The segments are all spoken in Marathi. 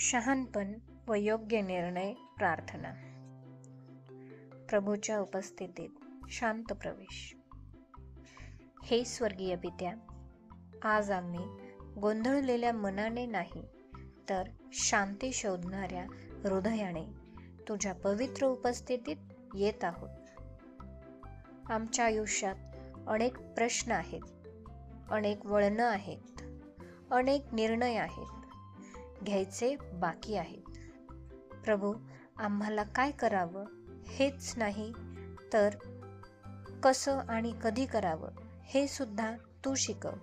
शहाणपण व योग्य निर्णय प्रार्थना. प्रभूच्या उपस्थितीत शांत प्रवेश. हे स्वर्गीय पित्या, आज आम्ही गोंधळलेल्या मनाने नाही तर शांती शोधणाऱ्या हृदयाने तुझ्या पवित्र उपस्थितीत येत आहोत. आमच्या आयुष्यात अनेक प्रश्न आहेत, अनेक वळणं आहेत, अनेक निर्णय आहेत, घ्यायचे बाकी आहेत. प्रभू, आम्हाला काय करावं हेच नाही तर कसं आणि कधी करावं हे सुद्धा तू शिकव.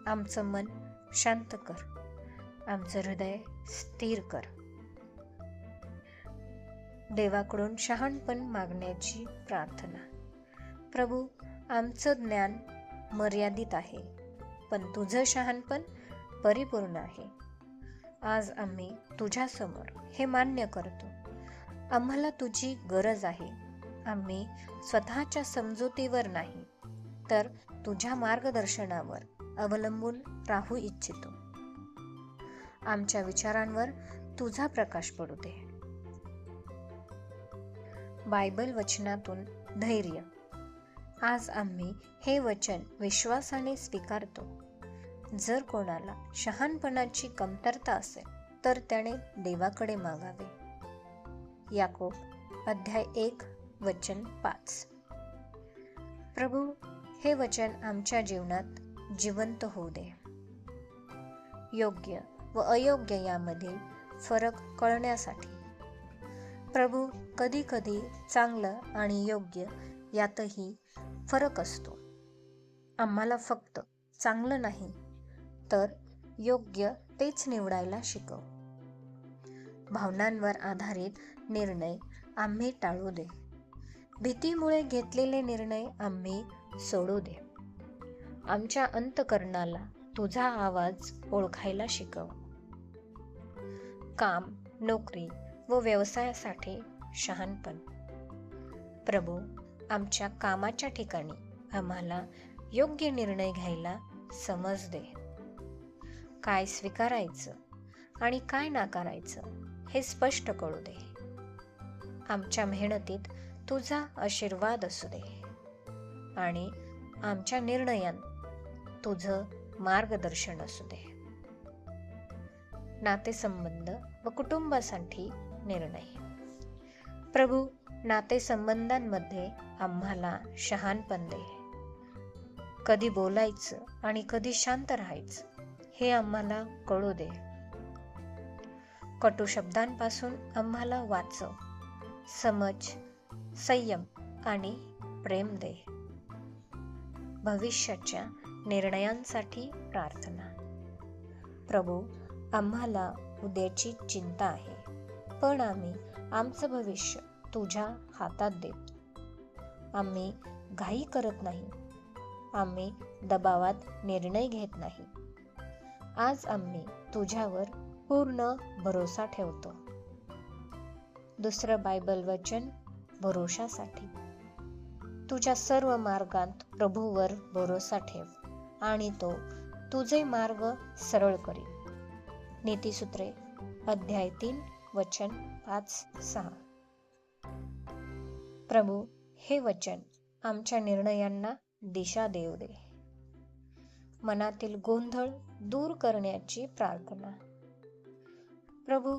आमचं मन शांत कर, आमचं हृदय स्थिर कर. देवाकडून शहाणपण मागण्याची प्रार्थना. प्रभू, आमचं ज्ञान मर्यादित आहे, पण तुझं शहाणपण परिपूर्ण आहे. आज आम्ही तुझ्यासमोर हे मान्य करतो. आम्हाला तुझी गरज आहे. आम्ही स्वतःच्या समजुतीवर नाही तर तुझ्या मार्गदर्शनावर अवलंबून राहू इच्छितो. आमच्या विचारांवर तुझा प्रकाश पडू दे. बायबल वचनातून धैर्य. आज आम्ही हे वचन विश्वासाने स्वीकारतो. जर कोणाला शहाणपणाची कमतरता असेल तर त्याने देवाकडे मागावे. याकोब अध्याय 1 वचन 5. प्रभू, हे वचन आमच्या जीवनात जिवंत होऊ दे. योग्य व अयोग्य यामधील फरक कळण्यासाठी. प्रभू, कधी कधी चांगलं आणि योग्य यातही फरक असतो. आम्हाला फक्त चांगलं नाही तर योग्य तेच निवडायला शिकव. भावनांवर आधारित निर्णय आम्ही टाळू दे. भीतीमुळे घेतलेले निर्णय आम्ही सोडू दे. आमच्या अंतःकरणाला तुझा आवाज ओळखायला शिकव. काम, नोकरी व व्यवसायासाठी शहाणपण. प्रभू, आमच्या कामाच्या ठिकाणी आम्हाला योग्य निर्णय घ्यायला समज दे. काय स्वीकारायचं आणि काय नाकारायचं हे स्पष्ट कळू दे. आमच्या मेहनतीत तुझा आशीर्वाद असू दे आणि आमच्या निर्णयात तुझं मार्गदर्शन असू दे. नातेसंबंध व कुटुंबासाठी निर्णय. प्रभू, नातेसंबंधांमध्ये आम्हाला शहाणपण दे. कधी बोलायचं आणि कधी शांत राहायचं हे आम्हाला कळू दे. कटू शब्दांपासून आम्हाला वाचव. समज, संयम आणि प्रेम दे. भविष्याच्या निर्णयांसाठी प्रार्थना. प्रभू, आम्हाला उद्याची चिंता आहे, पण आम्ही आमचं भविष्य तुझ्या हातात देतो. आम्ही घाई करत नाही, आम्ही दबावात निर्णय घेत नाही. आज आम्ही तुझ्यावर पूर्ण भरोसा ठेवतो. दुसरं बायबल वचन भरोशासाठी. तुझ्या सर्व मार्गांत प्रभूवर भरोसा ठेव आणि तो तुझे मार्ग सरळ करील. नीतिसूत्रे अध्याय 3 वचन 5-6. प्रभू, हे वचन आमच्या निर्णयांना दिशा देऊ दे. मनातील गोंधळ दूर करण्याची प्रार्थना. प्रभू,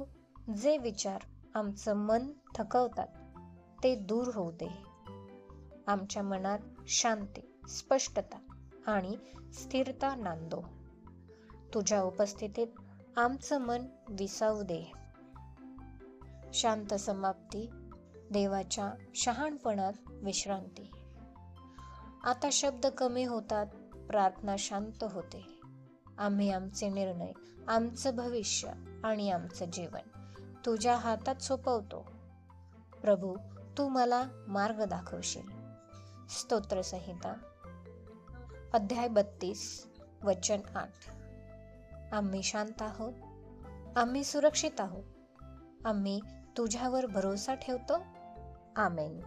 जे विचार आमचं मन थकवतात ते दूर होऊ दे. आमच्या मनात शांती, स्पष्टता आणि स्थिरता नांदो. तुझ्या उपस्थितीत आमचं मन विसावू दे. शांत समाप्ती. देवाच्या शहाणपणात विश्रांती. आता शब्द कमी होतात, प्रार्थना शांत होते. आम्ही आमचे निर्णय, आमचं भविष्य आणि आमचं जीवन तुझ्या हातात सोपवतो. प्रभू, तू मला मार्ग दाखवशील. स्तोत्रसंहिता अध्याय 32 वचन 8. आम्ही शांत आहोत, आम्ही सुरक्षित आहोत, आम्ही तुझ्यावर भरोसा ठेवतो. आमेन.